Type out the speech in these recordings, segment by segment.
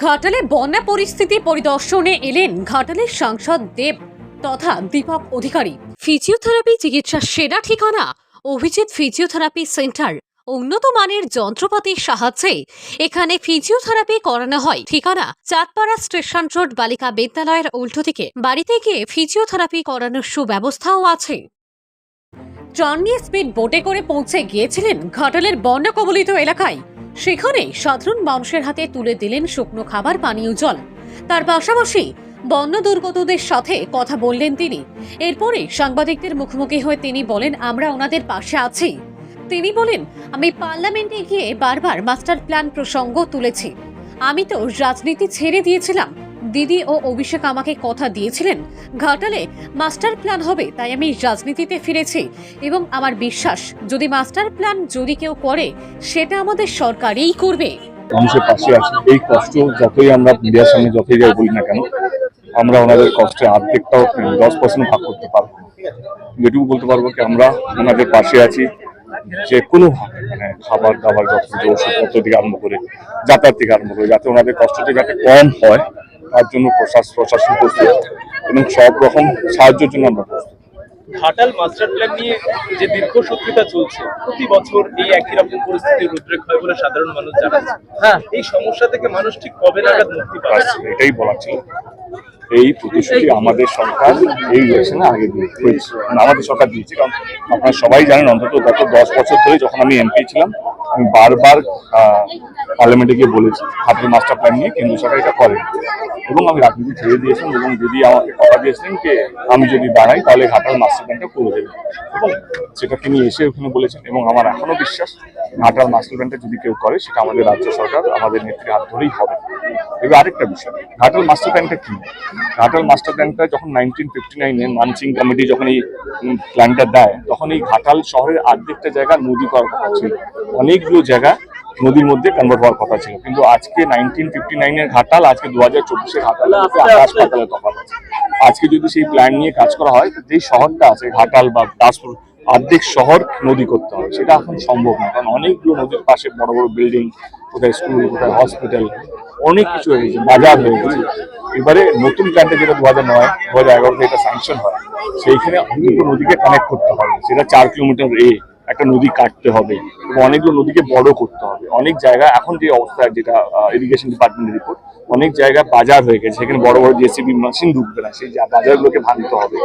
ঘাটালে বন্যা পরিস্থিতি পরিদর্শনে এলেন ঘাটালের সাংসদ দেব তথা দীপক অধিকারী। ফিজিওথেরাপি চিকিৎসার সেরা ঠিকানা অভিজিৎ ফিজিওথেরাপি সেন্টার। উন্নত মানের যন্ত্রপাতির সাহায্যে এখানে ফিজিওথেরাপি করানো হয়। ঠিকানা চাঁদপাড়া স্টেশন রোড, বালিকা বিদ্যালয়ের উল্টো দিকে। বাড়িতে গিয়ে ফিজিওথেরাপি করানোর সুব্যবস্থাও আছে। ট্রানলি স্পিড বোটে করে পৌঁছে গিয়েছিলেন ঘাটালের বন্যা কবলিত এলাকায়। সেখানে সাধারণ মানুষের হাতে তুলে দিলেন শুকনো খাবার, পানীয় জল। তার পাশাপাশি বন্যা দুর্গতদের সাথে কথা বললেন তিনি। এরপরে সাংবাদিকদের মুখোমুখি হয়ে তিনি বলেন, আমরা ওনাদের পাশে আছি। তিনি বলেন, আমি পার্লামেন্টে গিয়ে বারবার মাস্টার প্ল্যান প্রসঙ্গ তুলেছি। আমি তো রাজনীতি ছেড়ে দিয়েছিলাম। দিদি ও অভিষেক আমাকে কথা দিয়েছিলেন ঘাটালে মাস্টার প্ল্যান হবে, তাই আমি রাজনীতিতে ফিরেছি এবং আমার বিশ্বাস যদি মাস্টার প্ল্যান যদি কেউ করে সেটা আমাদের সরকারই করবে। মানুষের পাশে আছে। এই কষ্ট যতই আমরা মিডিয়ার সামনে যতই যাই বলি না কেন, আমরা ওনাদের কষ্টে অর্ধেকটাও 10% ভাগ করতে পারবো। যেটুকু বলতে পারবো কি আমরা ওনাদের পাশে আছি, যে কোনো মানে খাবার দাবার যতটুকু ওষুধপত্র থেকে আরম্ভ করে যাতায়াত থেকে আরম্ভ করে যাতে ওনাদের কষ্টটা যাতে কম হয় তার জন্য প্রশাসন প্রস্তুত এবং সব রকম সাহায্যের জন্য আমরা প্রস্তুত। ঘাটাল মাস্টার প্ল্যান নিয়ে যে দীর্ঘসূত্রিতা চলছে, প্রতি বছর এই একই রকম পরিস্থিতির উদ্রেক হয় বলে সাধারণ মানুষ জানাচ্ছে। এই সমস্যা থেকে মানুষ ঠিক কবে নাগাদ মুক্তি পাবে, এটাই বলা ছিল। এই প্রতিশ্রুতি আমাদের সরকার এই ইলেকশনে আগে দিয়েছে, আমাদের সরকার দিয়েছে। কারণ আপনারা সবাই জানেন, অন্তত গত 10 বছর ধরে যখন আমি এমপি ছিলাম, আমি বারবার পার্লামেন্টে গিয়ে বলেছি ঘাটাল মাস্টার প্ল্যান নিয়ে কেন্দ্র সরকার এটা করে, এবং আমি রাজনীতি ছেড়ে দিয়েছিলাম এবং যদি আমাকে কথা দিয়েছিলেন যে আমি যদি দাঁড়াই তাহলে ঘাটাল মাস্টার প্ল্যানটা করে দেবে, এবং সেটা তিনি এসে ওখানে বলেছেন। এবং আমার এখনো বিশ্বাস ঘাটাল মাস্টার প্ল্যানটা যদি কেউ করে সেটা আমাদের রাজ্য সরকার, আমাদের নেত্রীর হাত ধরেই হবে। এবার আরেকটা বিষয়, ঘাটাল মাস্টার প্ল্যানটা কি? ঘাটাল মাস্টার প্ল্যানটা যখন 1959-এ মানসিং কমিটি যখন এই প্ল্যানটা দেয়, তখন এই ঘাটাল শহরের অর্ধেকটা জায়গা নদী করার কথা ছিল, অনেকগুলো জায়গা নদীর মধ্যে কনভার্ট হওয়ার কথা ছিল। কিন্তু আজকে 1959-এর ঘাটাল, আজকে 2024-এর ঘাটাল আকাশ পাতালে তফাৎ আছে। আজকে যদি সেই প্ল্যান নিয়ে কাজ করা হয়, যে শহরটা আছে ঘাটাল বা দাসপুর, অর্ধেক শহর নদী করতে হবে, সেটা এখন সম্ভব না। কারণ অনেকগুলো নদীর পাশে বড় বড় বিল্ডিং, কোথায় স্কুল, কোথায় হসপিটাল, অনেক কিছু হয়ে গেছে, বাজার হয়ে গেছে। এবারে নতুন প্ল্যানটা যেটা 2009-2011-তে এটা স্যাংশন হয়, সেইখানে অনেকগুলো নদীকে কানেক্ট করতে হবে। সেটা 4 কিলোমিটার একটা নদী কাটতে হবে এবং অনেকগুলো নদীকে বড় করতে হবে। অনেক জায়গা এখন যে অবস্থা, যেটা ইরিগেশন ডিপার্টমেন্টের রিপোর্ট, অনেক জায়গায় বাজার হয়ে গেছে, সেখানে বড় বড় জেসিবি মেশিন ঢুকবে না, সেই বাজারগুলোকে ভাঙতে হবে,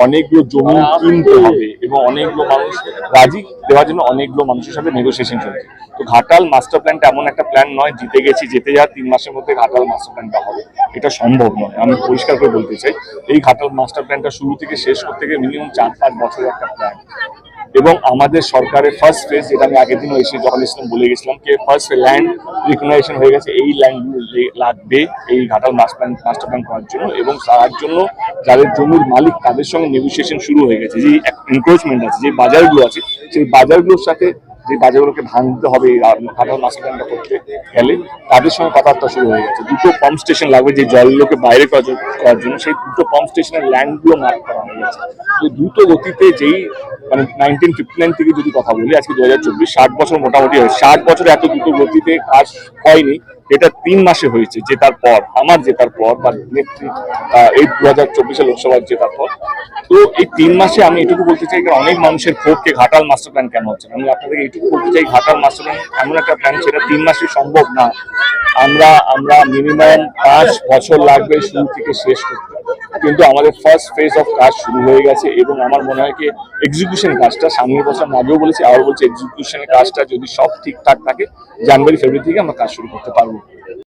অনেকগুলো জমি কিনতে হবে এবং অনেকগুলো মানুষ রাজি দেওয়ার জন্য অনেকগুলো মানুষের সাথে নেগোসিয়েশন চলছে। তো ঘাটাল মাস্টার প্ল্যানটা এমন একটা প্ল্যান নয় জিতে গেছি, যেতে যা 3 মাসের মধ্যে ঘাটাল মাস্টার প্ল্যানটা হবে, এটা সম্ভব নয়। আমি পরিষ্কার করে বলতে চাই, এই ঘাটাল মাস্টার প্ল্যানটা শুরু থেকে শেষ করতে গিয়ে মিনিমাম 4-5 বছরের একটা প্ল্যান। এবং আমাদের সরকারের ফার্স্ট ফেজ, যেটা আমি আগের দিনও এসে যখন এসেছিলাম বলে গেছিলাম, যে ফার্স্ট ল্যান্ড রিকগনাইজেশন হয়ে গেছে। এই ল্যান্ডগুলো লাগবে এই ঘাটাল মাস্টার প্ল্যান করার জন্য, এবং তার জন্য যাদের জমির মালিক তাদের সঙ্গে নেগোসিয়েশন শুরু হয়ে গেছে। যে এনক্রোচমেন্ট আছে, যে বাজারগুলো আছে, সেই বাজারগুলোর সাথে যে বাজারগুলোকে ভাঙতে হবে ঘাটাল মাস্টার প্ল্যানটা করতে গেলে, তাদের সঙ্গে কথাবার্তা শুরু হয়ে গেছে। 2টো পাম্প স্টেশন লাগবে যে জলগুলোকে বাইরে করার জন্য, সেই 2টো পাম্প স্টেশনের ল্যান্ডগুলো মার্ক করা হয়ে গেছে। তো দ্রুত গতিতে, যেই মানে 1959 থেকে যদি কথা বলি, আজকে 2024, 60 বছর মোটামুটি হয়। 60 বছরে এত দ্রুত গতিতে কাজ হয়নি, এটা 3 মাসে হয়েছে, জেতার পর, আমার জেতার পর বা নেত্রী এই 2024-এ লোকসভার জেতার পর। তো এই 3 মাসে আমি এটুকু বলতে চাই, অনেক মানুষের ক্ষোভকে ঘাটাল মাস্টার প্ল্যান কেন হচ্ছে। আমি আপনাদের এইটুকু বলতে চাই, ঘাটাল মাস্টার প্ল্যান এমন একটা প্ল্যান, সেটা 3 মাসে সম্ভব না। আমরা মিনিমাম 5 বছর লাগবে শুরু থেকে শেষ করতে, কিন্তু আমাদের ফার্স্ট ফেজ অফ কাজ শুরু হয়ে গেছে। এবং আমার মনে হয় কি এক্সিকিউশন কাজটা, সামনের বছর আমি আগেও বলেছি, আবার বলছি, এক্সিকিউশনের কাজটা যদি সব ঠিকঠাক থাকে, জানুয়ারি ফেব্রুয়ারি থেকে আমরা কাজ শুরু করতে পারবো।